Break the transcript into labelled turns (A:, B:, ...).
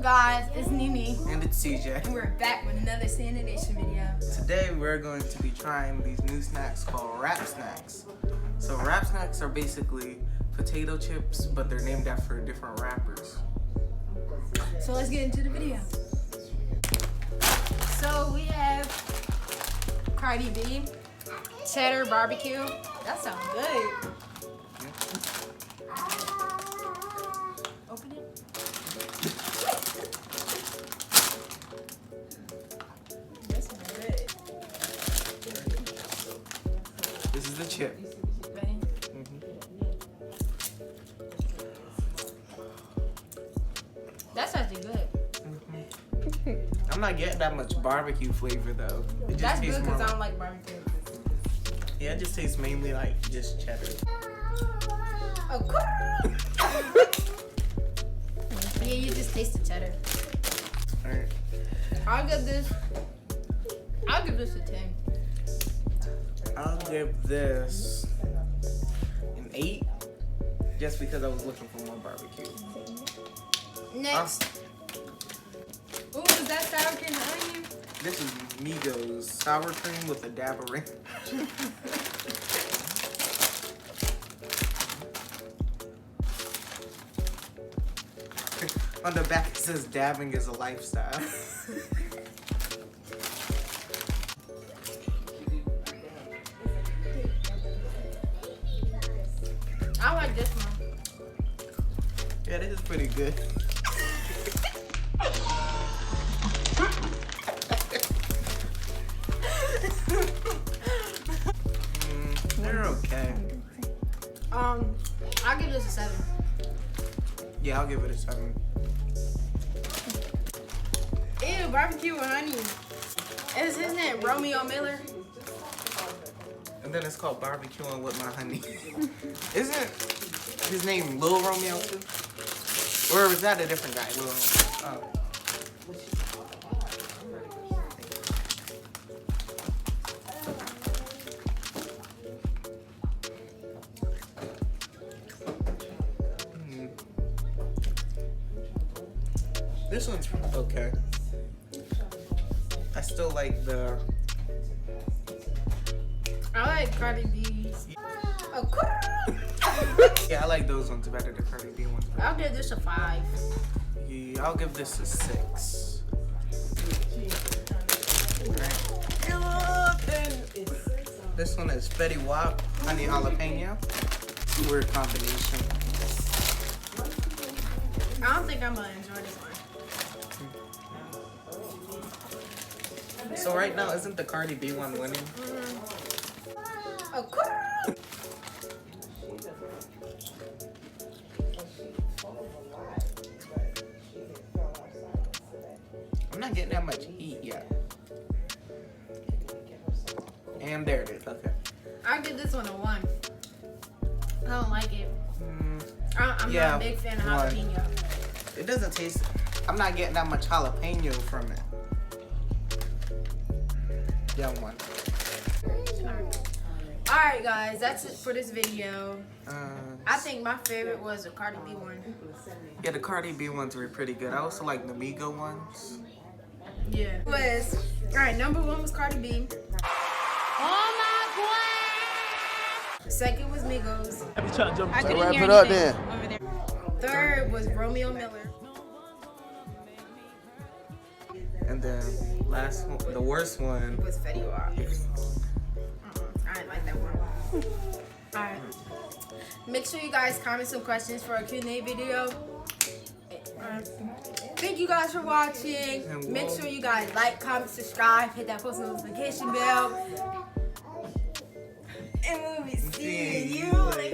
A: guys? It's Nini.
B: And it's CJ.
A: And we're back with another sanitation video.
B: Today we're going to be trying these new snacks called Rap Snacks. So Rap Snacks are basically potato chips, but they're named after different rappers.
A: So let's get into the video. So we have Cardi B, cheddar barbecue. That sounds good. Open it. That smells good.
B: This is the chip.
A: Ready? That's actually good.
B: I'm not getting that much barbecue flavor though. It just
A: That's
B: tastes
A: good
B: more
A: because I don't like barbecue.
B: Yeah, it just tastes mainly like just cheddar.
A: Yeah, you just taste the cheddar.
B: Alright.
A: I'll give this a 10.
B: I'll give this an 8. Just because I was looking for more barbecue.
A: Next. Ooh, is that sour cream and onion?
B: This is Migos sour cream with a dab of ranch. On the back it says dabbing is a lifestyle.
A: I like this one.
B: Yeah, this is pretty good. They're okay.
A: I'll give this a 7.
B: Yeah, I'll give it a 7.
A: Ew, barbecue with honey. Is his name Romeo Miller?
B: And then it's called barbecuing with my honey. Isn't his name Lil Romeo too? Or was that a different guy? Lil Romeo. Oh. This one's okay. I still like the.
A: I like Cardi B's.
B: Yeah, I like those ones better. The Cardi B ones. Better.
A: I'll give this a 5.
B: Yeah, I'll give this a 6. Right. This one is Fetty Wap, honey jalapeno. Weird combination.
A: I don't think I'm gonna enjoy this one.
B: So right now, isn't the Cardi B one winning? I'm not getting that much heat yet. And there it is. Okay.
A: I'll give this one a 1. I don't like it. I'm
B: Yeah,
A: not a big fan of
B: 1.
A: jalapeno.
B: It doesn't taste. I'm not getting that much jalapeno from it. Yeah, 1.
A: Alright guys, that's it for this video.
B: Uh,
A: I think my favorite was the Cardi B one.
B: Yeah, the Cardi B ones were pretty good. I also like the Migo ones.
A: Yeah. Alright, number 1 was Cardi B. Oh my god! Second was Migos. I couldn't
C: wrap
A: hear
C: it up
A: anything
C: then.
A: over there. Third was Romeo Miller.
B: And then last one, the worst one.
A: Was Fetty Wap. I didn't like that one. Alright. Make sure you guys comment some questions for our Q&A video. Thank you guys for watching. Make sure you guys like, comment, subscribe, hit that post notification bell. And we'll be seeing you later.